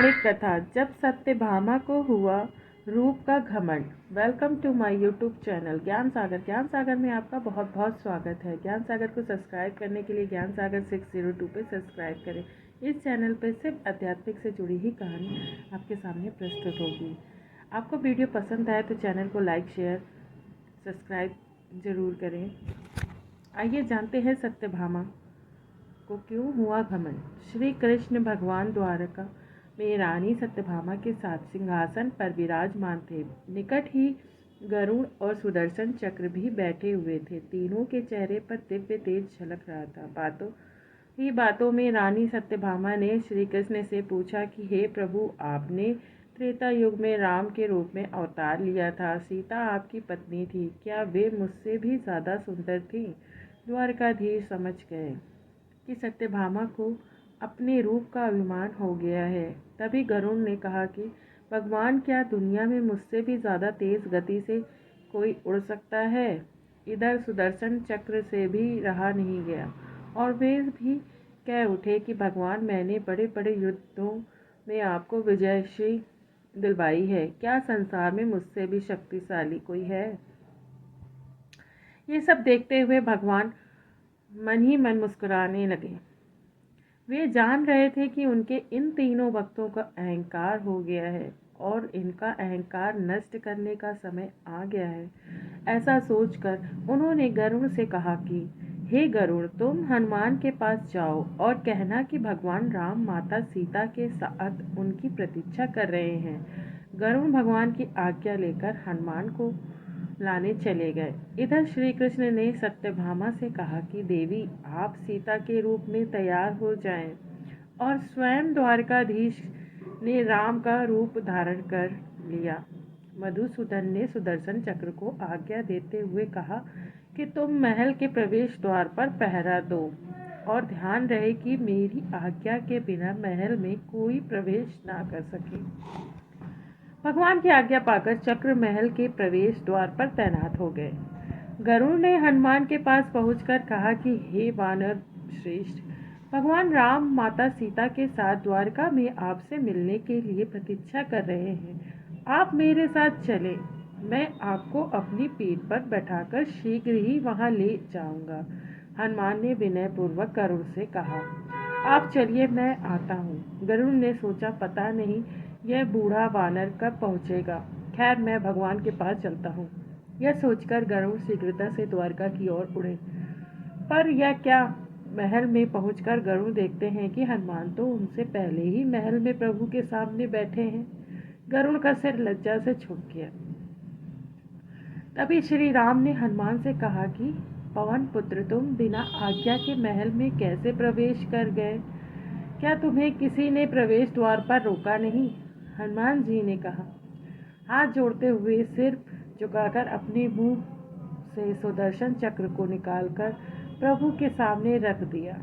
पौराणिक कथा जब सत्यभामा को हुआ रूप का घमंड। Welcome to my YouTube channel Gyan Sagar में आपका बहुत बहुत स्वागत है। ज्ञान सागर को सब्सक्राइब करने के लिए ज्ञान सागर 602 पे सब्सक्राइब करें। इस चैनल पर सिर्फ आध्यात्मिक से जुड़ी ही कहानी आपके सामने प्रस्तुत होगी। आपको वीडियो पसंद आए तो चैनल को लाइक शेयर सब्सक्राइब ज़रूर करें। आइए जानते हैं सत्यभामा को क्यों हुआ घमंड। श्री कृष्ण भगवान द्वारका में रानी सत्यभामा के साथ सिंहासन पर विराजमान थे। निकट ही गरुड़ और सुदर्शन चक्र भी बैठे हुए थे। तीनों के चेहरे पर दिव्य तेज झलक रहा था। बातों में रानी सत्यभामा ने श्री कृष्ण से पूछा कि हे प्रभु, आपने त्रेता युग में राम के रूप में अवतार लिया था। सीता आपकी पत्नी थी, क्या वे मुझसे भी ज़्यादा सुंदर थी? द्वारकाधीश समझ गए कि सत्यभामा को अपने रूप का अभिमान हो गया है। तभी गरुड़ ने कहा कि भगवान, क्या दुनिया में मुझसे भी ज़्यादा तेज गति से कोई उड़ सकता है? इधर सुदर्शन चक्र से भी रहा नहीं गया और वे भी कह उठे कि भगवान, मैंने बड़े बड़े युद्धों में आपको विजयश्री दिलवाई है, क्या संसार में मुझसे भी शक्तिशाली कोई है? ये सब देखते हुए भगवान मन ही मन मुस्कुराने लगे। वे जान रहे थे कि उनके इन तीनों भक्तों का अहंकार हो गया है और इनका अहंकार नष्ट करने का समय आ गया है। ऐसा सोचकर उन्होंने गरुड़ से कहा कि हे गरुड़, तुम हनुमान के पास जाओ और कहना कि भगवान राम माता सीता के साथ उनकी प्रतीक्षा कर रहे हैं। गरुड़ भगवान की आज्ञा लेकर हनुमान को लाने चले गए। इधर श्री कृष्ण ने सत्यभामा से कहा कि देवी, आप सीता के रूप में तैयार हो जाएं। और स्वयं द्वारकाधीश ने राम का रूप धारण कर लिया। मधुसूदन ने सुदर्शन चक्र को आज्ञा देते हुए कहा कि तुम महल के प्रवेश द्वार पर पहरा दो और ध्यान रहे कि मेरी आज्ञा के बिना महल में कोई प्रवेश ना कर सके। भगवान की आज्ञा पाकर चक्र महल के प्रवेश द्वार पर तैनात हो गए। गरुड़ ने हनुमान के पास पहुंचकर कहा कि हे वानर श्रेष्ठ, भगवान राम माता सीता के साथ द्वारका में आपसे मिलने के लिए प्रतीक्षा कर रहे हैं। आप मेरे साथ चलें, मैं आपको अपनी पीठ पर बैठाकर शीघ्र ही वहां ले जाऊंगा। हनुमान ने विनयपूर्वक गरुड़ से कहा, आप चलिए, मैं आता हूँ। गरुड़ ने सोचा, पता नहीं यह बूढ़ा वानर कब पहुँचेगा। खैर, मैं भगवान के पास चलता हूँ। यह सोचकर गरुड़ शीघ्रता से द्वारका की ओर उड़े। पर यह क्या, महल में पहुंचकर गरुड़ देखते हैं कि हनुमान तो उनसे पहले ही महल में प्रभु के सामने बैठे हैं। गरुड़ का सिर लज्जा से झुक गया। तभी श्री राम ने हनुमान से कहा कि पवन पुत्र, तुम बिना आज्ञा के महल में कैसे प्रवेश कर गए? क्या तुम्हें किसी ने प्रवेश द्वार पर रोका नहीं? हनुमान जी ने कहा, हाथ जोड़ते हुए सिर झुकाकर अपने मुंह से सुदर्शन चक्र को निकालकर प्रभु के सामने रख दिया।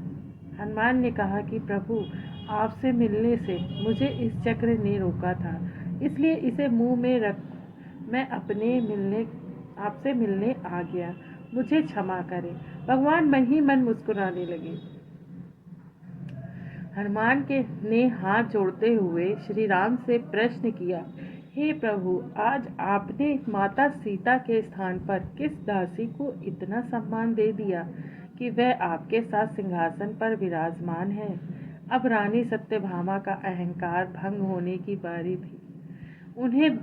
हनुमान ने कहा कि प्रभु, आपसे मिलने से मुझे इस चक्र ने रोका था, इसलिए इसे मुंह में रख मैं आपसे मिलने आ गया। मुझे क्षमा करें। भगवान मन ही मन मुस्कुराने लगे। हनुमान ने हाथ जोड़ते हुए श्री राम से प्रश्न किया, हे प्रभु, आज आपने माता सीता के स्थान पर किस दासी को इतना सम्मान दे दिया कि वह आपके साथ सिंहासन पर विराजमान है? अब रानी सत्यभामा का अहंकार भंग होने की बारी थी। उन्हें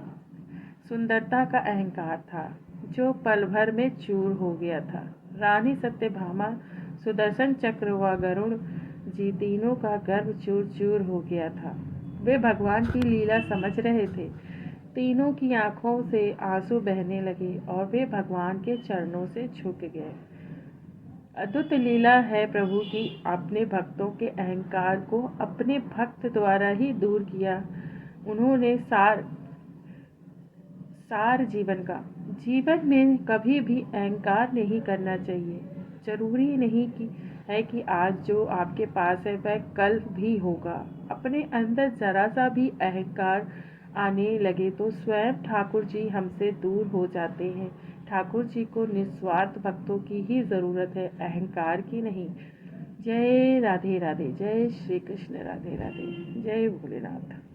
सुंदरता का अहंकार था जो पल भर में चूर हो गया था। रानी सत्यभामा, सुदर्शन चक्र व गरुड़ जी तीनों का गर्व चूर चूर हो गया था। वे भगवान की लीला समझ रहे थे। तीनों की आंखों से आंसू बहने लगे और वे भगवान के चरणों से झुक गए। अद्भुत लीला है प्रभु की, अपने भक्तों के अहंकार को अपने भक्त द्वारा ही दूर किया। उन्होंने सार जीवन में कभी भी अहंकार नहीं करना चाहिए। जरूरी नहीं कि आज जो आपके पास है वह कल भी होगा। अपने अंदर जरा सा भी अहंकार आने लगे तो स्वयं ठाकुर जी हमसे दूर हो जाते हैं। ठाकुर जी को निस्वार्थ भक्तों की ही जरूरत है, अहंकार की नहीं। जय राधे राधे, जय श्री कृष्ण, राधे राधे, जय भोलेनाथ।